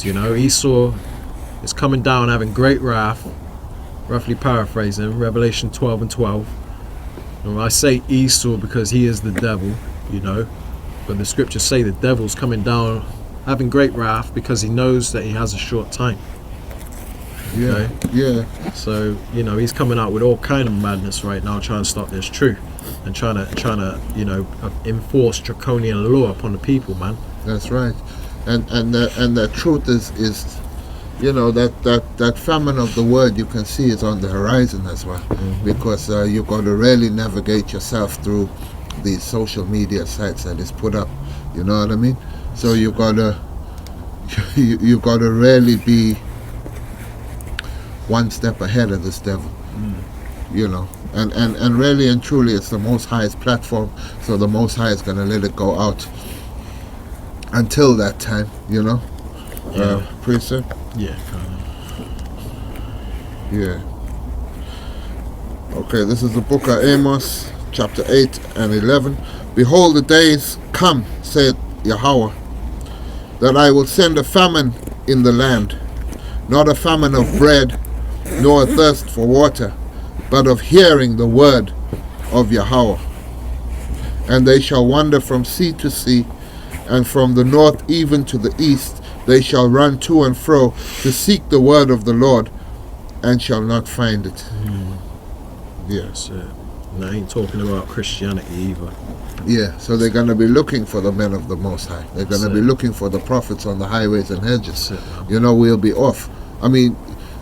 words, you know. Esau is coming down having great wrath, roughly paraphrasing, Revelation 12 and 12. And I say Esau because he is the devil, you know. But the scriptures say the devil's coming down having great wrath because he knows that he has a short time. Yeah, yeah. So, you know, he's coming out with all kind of madness right now, trying to stop this truth and trying to, you know, enforce draconian law upon the people, man. That's right. And the truth is, you know, that famine of the word you can see is on the horizon as well, because you've got to really navigate yourself through these social media sites that is put up. You know what I mean? So you've got to really be one step ahead of this devil. You know, and really and truly, it's the Most High's platform, so the Most High is going to let it go out until that time, you know. Yeah. Priester? Yeah, Yeah. Okay, this is the book of Amos, chapter 8 and 11. Behold, the days come, saith Yahweh, that I will send a famine in the land, not a famine of bread, nor a thirst for water, but of hearing the word of Yahweh. And they shall wander from sea to sea, and from the north even to the east. They shall run to and fro to seek the word of the Lord, and shall not find it. Yeah. that's it. And I ain't talking about Christianity either. Yeah, so they're going to be looking for the men of the Most High. They're going to be looking for the prophets on the highways and hedges. That's it, man. You know, we'll be off. I mean,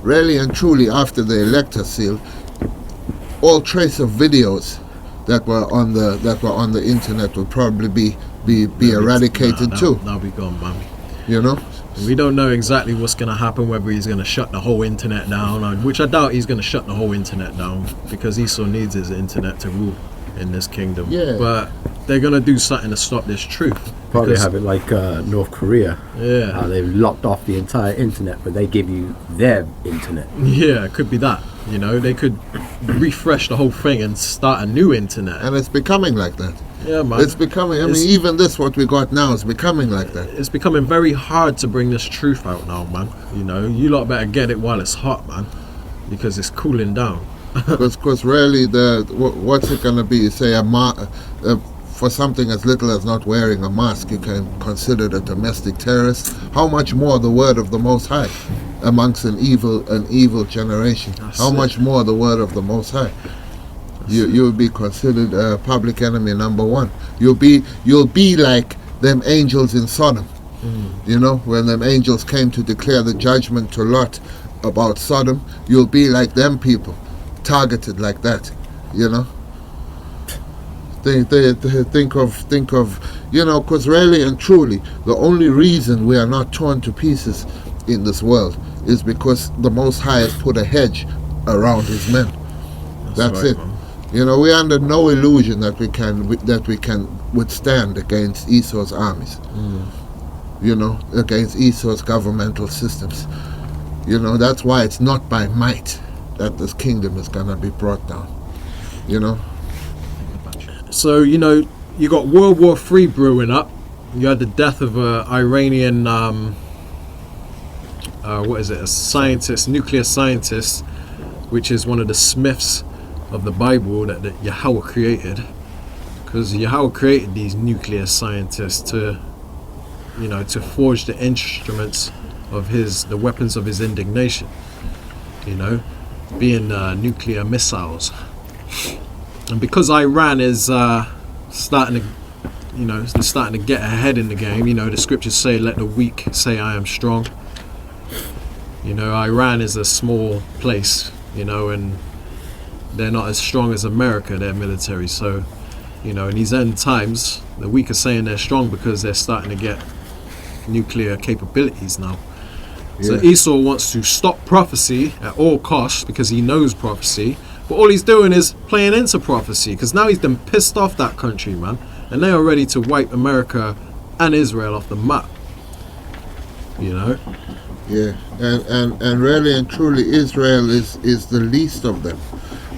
really and truly, after the elector seal, all trace of videos that were on the internet will probably be eradicated too. That'll be gone, man. You know. We don't know exactly what's going to happen, whether he's going to shut the whole internet down, which I doubt he's going to shut the whole internet down, because Esau needs his internet to rule in this kingdom. Yeah. But they're going to do something to stop this truth. Probably have it like North Korea. Yeah. How they've locked off the entire internet, but they give you their internet. Yeah, it could be that. You know, they could refresh the whole thing and start a new internet. And it's becoming like that. Yeah, man. It's becoming, I mean, even this, what we got now, is becoming like that. It's becoming very hard to bring this truth out now, man. You know, you lot better get it while it's hot, man, because it's cooling down. Because really, what's it going to be? Say for something as little as not wearing a mask, you can consider it a domestic terrorist. How much more the word of the Most High amongst an evil generation? How much more the word of the Most High? You will be considered public enemy number one. You'll be like them angels in Sodom. You know, when them angels came to declare the judgment to Lot about Sodom, you'll be like them people, targeted like that. You know. Think of, you know, because really and truly, the only reason we are not torn to pieces in this world is because the Most High has put a hedge around His men. That's right, it. man. You know, we're under no illusion that we can withstand against Esau's armies. You know, against Esau's governmental systems. You know, that's why it's not by might that this kingdom is gonna be brought down. You know. So, you know, you got World War III brewing up. You had the death of an Iranian, a scientist, nuclear scientist, which is one of the Smiths of the Bible that Yahweh created. Because Yahweh created these nuclear scientists to, you know, to forge the instruments of the weapons of his indignation. You know, being nuclear missiles. And because Iran is starting to get ahead in the game, you know, the scriptures say, "Let the weak say I am strong." You know, Iran is a small place, you know, and they're not as strong as America, their military. So, you know, in these end times, the weak are saying they're strong because they're starting to get nuclear capabilities now. So Esau wants to stop prophecy at all costs because he knows prophecy. But all he's doing is playing into prophecy, because now he's done pissed off that country, man. And they are ready to wipe America and Israel off the map. You know? Yeah, and really and truly, Israel is the least of them.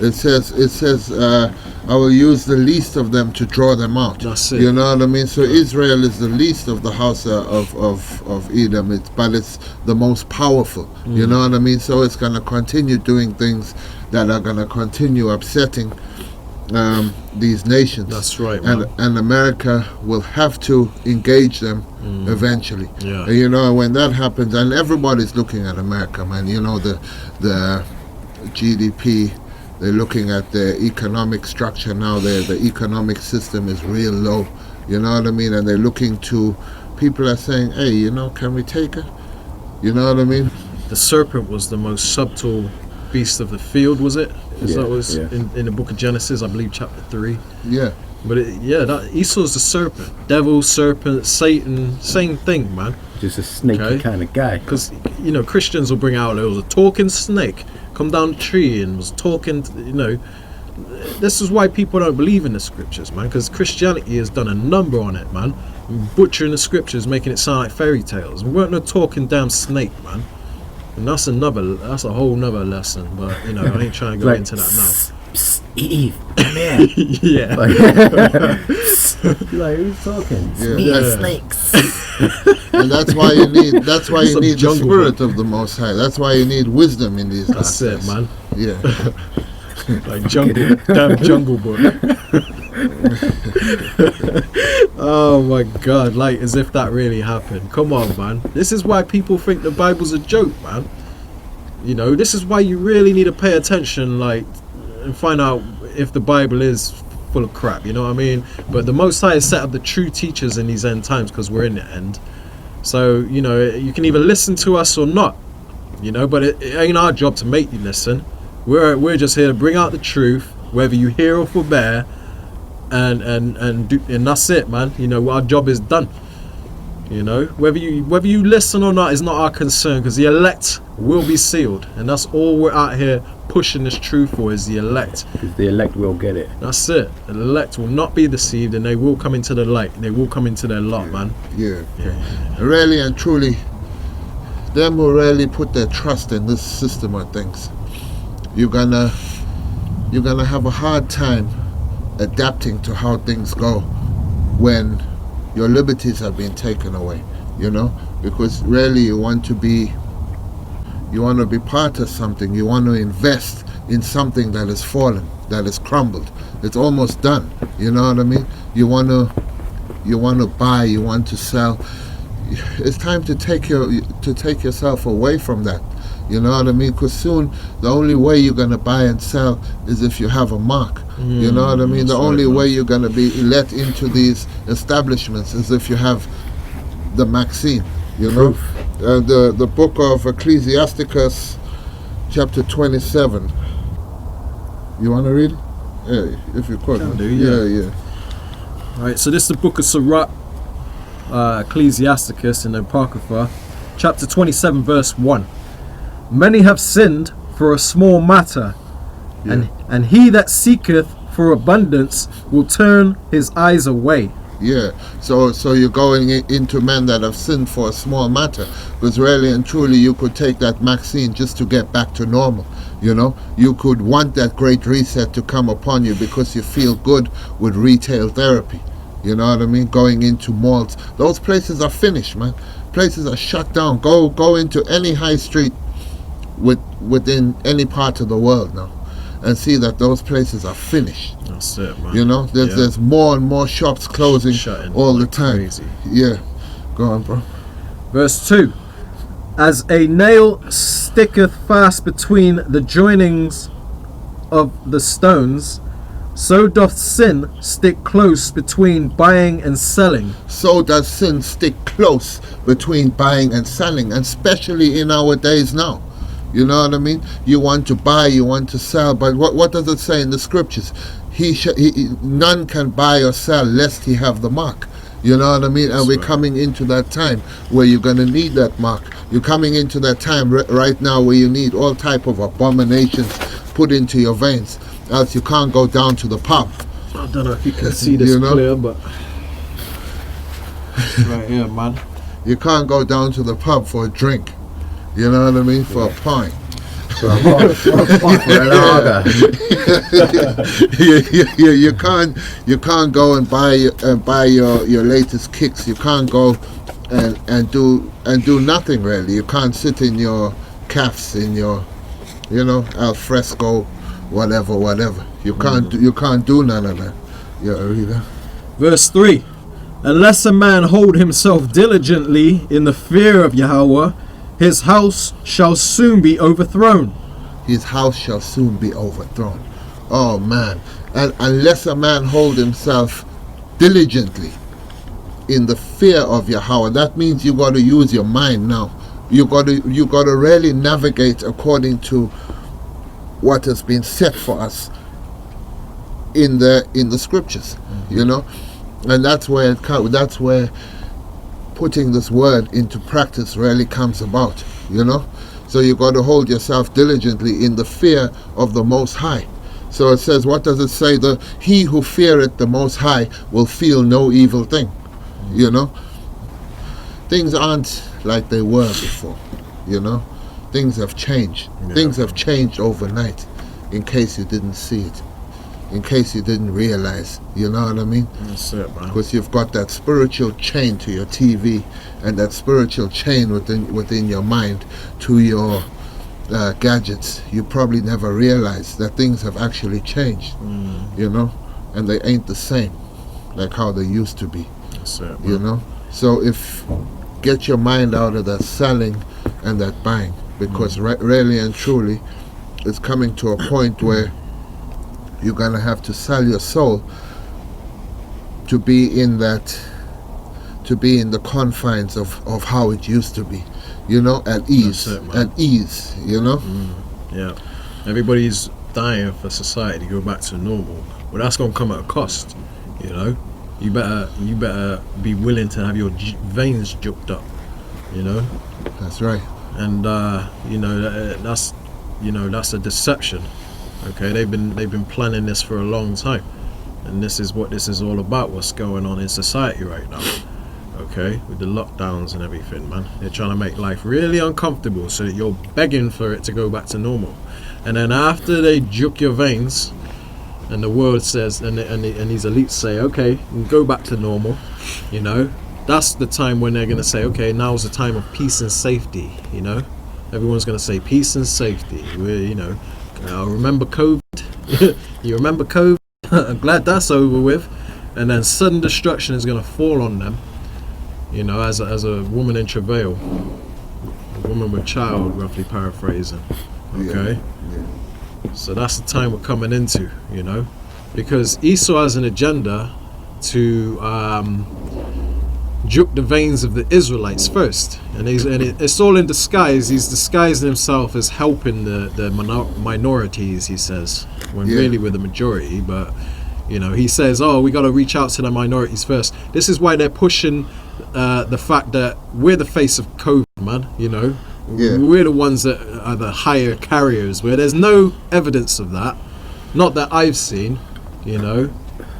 It says, I will use the least of them to draw them out. That's it. You know what I mean? So Israel is the least of the house of Edom, but it's the most powerful. You know what I mean? So it's going to continue doing things that are going to continue upsetting these nations. That's right, man. And America will have to engage them eventually. Yeah. And, you know, when that happens, and everybody's looking at America, man. You know, the GDP, they're looking at the economic structure now. The economic system is real low. You know what I mean? And they're looking to, people are saying, hey, you know, can we take it? You know what I mean? The serpent was the most subtle beast of the field, was it? Yeah, That was yeah. in the book of Genesis, I believe, chapter 3. Yeah. But that Esau's the serpent, devil, serpent, Satan, same thing, man. Just a snaky Okay. kind of guy. Because you know Christians will bring out there was a talking snake come down the tree and was talking. You know, this is why people don't believe in the scriptures, man. Because Christianity has done a number on it, man. Butchering the scriptures, making it sound like fairy tales. We weren't no talking damn snake, man. And that's a whole nother lesson. But you know, I ain't trying to go Like, into that now. Psst, Eve, come here. Yeah. Like, who's talking? Yeah. Yeah. Snakes. And that's why you need Some the jungle spirit of the Most High. That's why you need wisdom in these That's last it, days. man. Yeah. Like damn jungle book. Oh my god, like as if that really happened. Come on, man. This is why people think the Bible's a joke, man. You know, this is why you really need to pay attention, like, and find out if the Bible is full of crap, you know what I mean? But the Most High has set up the true teachers in these end times because we're in the end. So, you know, you can either listen to us or not, you know, but it ain't our job to make you listen. We're just here to bring out the truth, whether you hear or forbear, and that's it, man. You know, our job is done. You know, whether you listen or not is not our concern, because the elect will be sealed, and that's all we're out here pushing this truth for, is the elect. Because the elect will get it. That's it. The elect will not be deceived, and they will come into the light. They will come into their lot, man. Yeah. Yeah. Really and truly, them who really put their trust in this system of things, you're gonna have a hard time adapting to how things go when your liberties have been taken away, you know, because really you want to be part of something. You want to invest in something that has fallen, that has crumbled. It's almost done. You know what I mean? You want to buy, you want to sell. It's time to take yourself away from that. You know what I mean? Because soon the only way you're going to buy and sell is if you have a mark. You know what I mean? The that's only right, way man. you're going to be let into these establishments is if you have the Maxine. You know? The book of Ecclesiasticus, chapter 27. You want to read it? Yeah, if you could. Can man. do, yeah. Yeah. Alright, so this is the book of Sirach, Ecclesiasticus in the Apocrypha, chapter 27, verse 1. Many have sinned for a small matter, and he that seeketh for abundance will turn his eyes away. Yeah, so you're going into men that have sinned for a small matter, because really and truly you could take that Maxine just to get back to normal. You know, you could want that great reset to come upon you because you feel good with retail therapy. You know what I mean? Going into malls, those places are finished, man. Places are shut down. Go into any high street within any part of the world now, and see that those places are finished. That's it, man. You know, there's more and more shops closing Shutting all the like time. crazy. Yeah, go on, bro. Verse 2. As a nail sticketh fast between the joinings of the stones, so doth sin stick close between buying and selling. So does sin stick close between buying and selling, and especially in our days now. You know what I mean? You want to buy, you want to sell, but what does it say in the scriptures? None can buy or sell lest he have the mark. You know what I mean? And we're coming into that time where you're going to need that mark. You're coming into that time right now where you need all type of abominations put into your veins, else you can't go down to the pub. I don't know if you can see this You know? clear, but right here, man. You can't go down to the pub for a drink. You know what I mean? For a pint. For a lager. you can't go and buy your latest kicks. You can't go and do nothing really. You can't sit in your cafes, in your al fresco, whatever. You can't do none of that. Verse 3. Unless a man hold himself diligently in the fear of Yahweh, his house shall soon be overthrown. His house shall soon be overthrown. Oh man. And unless a man hold himself diligently in the fear of Yahweh, that means you got to use your mind now. You got to really navigate according to what has been set for us in the scriptures, and that's where putting this word into practice really comes about, So you got to hold yourself diligently in the fear of the Most High. So it says, what does it say? He who feareth the Most High will feel no evil thing. Things aren't like they were before. Things have changed. Yeah. Things have changed overnight. In case you didn't see it, in case you didn't realize, you know what I mean? That's it, man. Because you've got that spiritual chain to your TV and that spiritual chain within your mind to your gadgets. You probably never realized that things have actually changed, and they ain't the same like how they used to be, That's it, man. So if get your mind out of that selling and that buying, because really and truly it's coming to a point where you're gonna have to sell your soul to be in the confines of how it used to be, at ease. That's it, man. At ease, Yeah. Everybody's dying for society to go back to normal. Well, that's going to come at a cost, You better be willing to have your veins juked up, That's right. And that's a deception. Okay, they've been planning this for a long time, and this is what this is all about. What's going on in society right now? Okay, with the lockdowns and everything, man. They're trying to make life really uncomfortable so that you're begging for it to go back to normal. And then after they juke your veins, and the world says, and these elites say, okay, go back to normal, that's the time when they're going to say, okay, now's the time of peace and safety, Everyone's going to say peace and safety. I remember COVID. You remember COVID? I'm glad that's over with. And then sudden destruction is going to fall on them, as a woman in travail, a woman with child, roughly paraphrasing. Okay? Yeah. So that's the time we're coming into, because Esau has an agenda to juke the veins of the Israelites first, and it's all in disguise. He's disguised himself as helping the minorities, he says, when really we're the majority. But he says, oh, we got to reach out to the minorities first. This is why they're pushing the fact that we're the face of COVID, man. We're the ones that are the higher carriers, where there's no evidence of that, not that I've seen.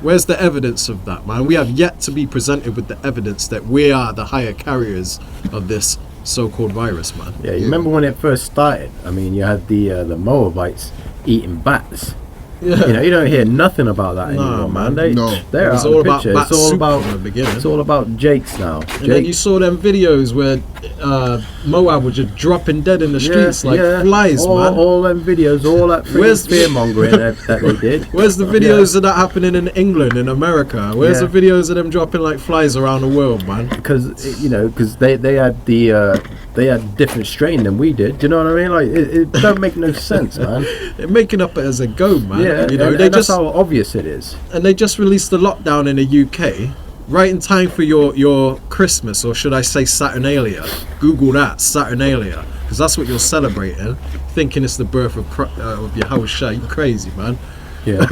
Where's the evidence of that, man? We have yet to be presented with the evidence that we are the higher carriers of this so-called virus, man. Yeah, you remember when it first started? I mean, you had the Moabites eating bats. Yeah. You don't hear nothing about that Nah, anymore, man. man. They're It's out all of the about picture. bat It's all soup about from the beginning. It's all about Jakes now. And then you saw them videos where Moab was just dropping dead in the streets like flies, man. All them videos, all that fear mongering that they did. Where's the videos of that happening in England, in America? Where's the videos of them dropping like flies around the world, man? Because they had they had different strain than we did. Do you know what I mean? Like it don't make no sense, man. They're making up as they go, man. Yeah, they and just that's how obvious it is. and they just released the lockdown in the UK right in time for your Christmas, or should I say Saturnalia. Google that, Saturnalia, because that's what you're celebrating, thinking it's the birth of Yahushua. You crazy, man. Yeah.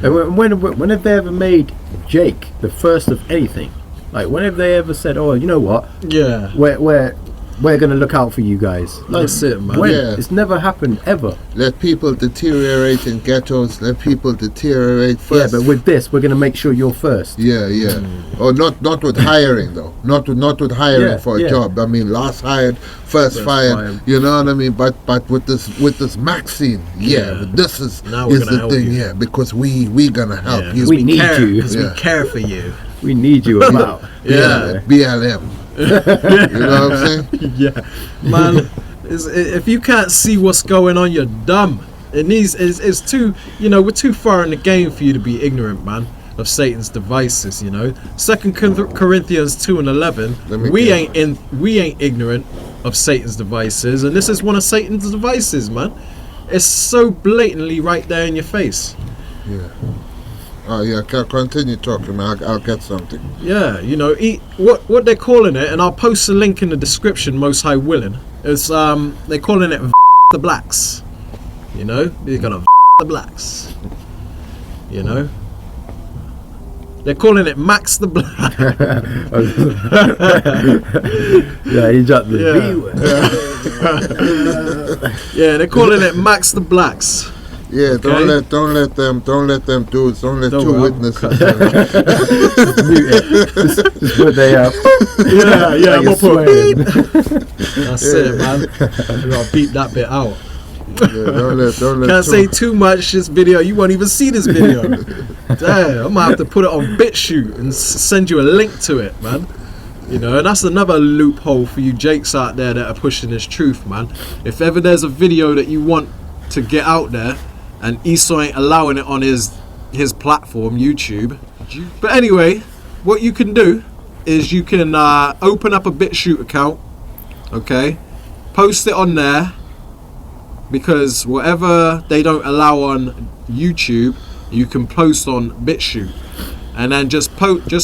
And when have they ever made Jake the first of anything? Like, when have they ever said, oh, you know what? Yeah. We're we're gonna look out for you guys. That's it, man. When? Yeah. It's never happened ever. Let people deteriorate in ghettos. Let people deteriorate first. Yeah, but with this, we're gonna make sure you're first. Yeah. Or not with hiring though. Not with hiring Yeah, for a yeah. job. I mean, last hired, first fired. fired. You know what I mean? But with this Maxine, Yeah. this is Now we're is gonna the help thing. you. Yeah, because we gonna help Yeah, you. 'cause We need care, you. because Yeah. we care for you. We need you about. Yeah. BLM. You know what I'm saying? Yeah, man. If you can't see what's going on, you're dumb. It's too, we're too far in the game for you to be ignorant, man, of Satan's devices. 2 Corinthians 2:11. Let me We get ain't ignorant of Satan's devices, and this is one of Satan's devices, man. It's so blatantly right there in your face. Yeah. Oh yeah, continue talking, man. I'll get something. Yeah, what they're calling it, and I'll post a link in the description, most high willing. It's they're calling it the blacks. They're gonna the blacks. They're calling it Max the Black. Yeah, he dropped the Yeah. B word. Yeah, they're calling it Max the Blacks. Yeah, Okay. don't let them dudes, don't let Don't two worry, witnesses. Just put they up. Yeah, Like I'm you're gonna put swearing. That's it, man. We gotta beat that bit out. Don't let Can't two, say too much this video. You won't even see this video. Damn, I'm gonna have to put it on BitChute and send you a link to it, man. And that's another loophole for you Jakes out there that are pushing this truth, man. If ever there's a video that you want to get out there and Esau ain't allowing it on his platform, YouTube. But anyway, what you can do is you can open up a BitChute account, okay? Post it on there, because whatever they don't allow on YouTube, you can post on BitChute, and then just put a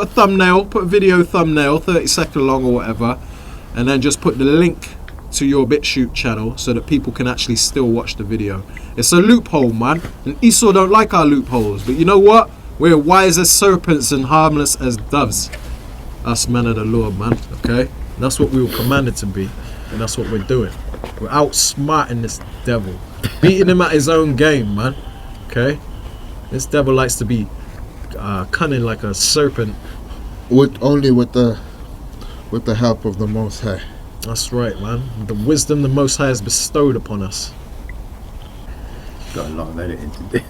thumbnail, put a video thumbnail, 30-second long or whatever, and then just put the link to your BitChute channel so that people can actually still watch the video. It's a loophole, man, and Esau don't like our loopholes, but you know what? We're wise as serpents and harmless as doves. Us men of the Lord, man. Okay, that's what we were commanded to be, and that's what we're doing. We're outsmarting this devil, beating him at his own game, man. Okay, this devil likes to be cunning like a serpent. with the help of the Most High. That's right, man. The wisdom the Most High has bestowed upon us. Got a lot of editing to do.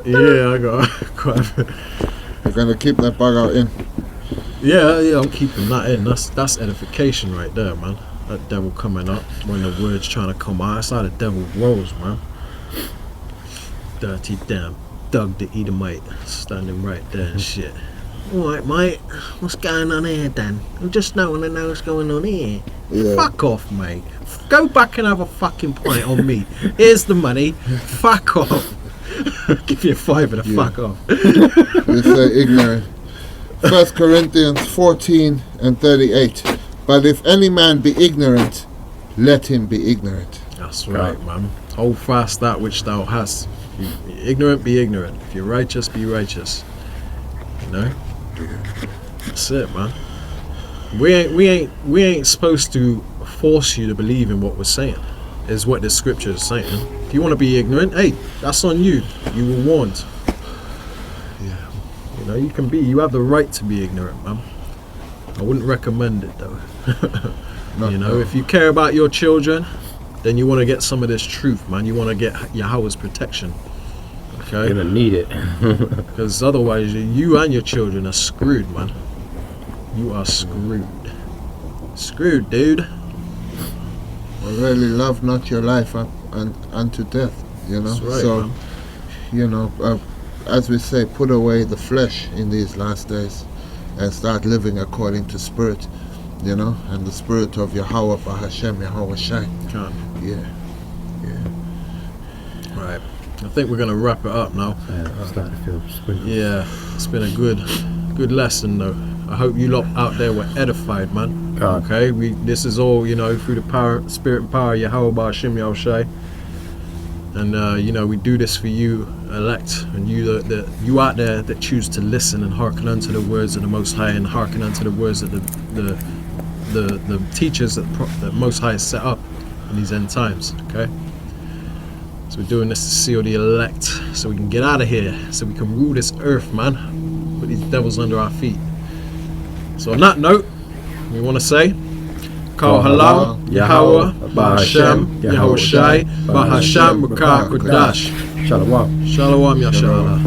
Yeah, I got quite a bit. You're gonna keep that bug out in. Yeah, I'm keeping that in. That's edification right there, man. That devil coming up when the word's trying to come out. That's how the devil rolls, man. Dirty damn Doug the Edomite standing right there and shit. Alright, mate. What's going on here, Dan? I just don't want to know what's going on here. Yeah. Fuck off, mate. Go back and have a fucking pint on me. Here's the money. Fuck off. Give you a fiver to fuck off. You say ignorant. 1 Corinthians 14:38. But if any man be ignorant, let him be ignorant. That's right, man. Hold fast that which thou hast. If you be ignorant, be ignorant. If you're righteous, be righteous. That's it, man. We ain't supposed to force you to believe in what we're saying. Is what the scripture is saying. If you want to be ignorant, hey, that's on you. You were warned. Yeah. You have the right to be ignorant, man. I wouldn't recommend it though. If you care about your children, then you want to get some of this truth, man. You want to get Yahweh's protection. You're Okay? gonna need it. Because otherwise, you and your children are screwed, man. You are screwed. Screwed, dude. Well, really love not your life unto death. That's right, So, man. as we say, put away the flesh in these last days and start living according to spirit. And the spirit of Yahweh Bahashem Yahweh Shai. Can't. Yeah. Right. I think we're gonna wrap it up now. Yeah, I'm starting to feel squinty. Yeah, it's been a good lesson though. I hope you lot out there were edified, man. God. Okay, this is all through the power, spirit and power of Yahweh Ba'Shem Yahushai. And we do this for you, elect, and you you out there that choose to listen and hearken unto the words of the Most High, and hearken unto the words of the teachers that the Most High has set up in these end times. Okay, so we're doing this to seal the elect, so we can get out of here, so we can rule this earth, man. Put these devils under our feet. So on that note, we want to say, Kal Halal, Yahweh, Bahashem, Yahweh Shai, Bahashem, Rakah Kodash. Shalom. Shalom, Yashala.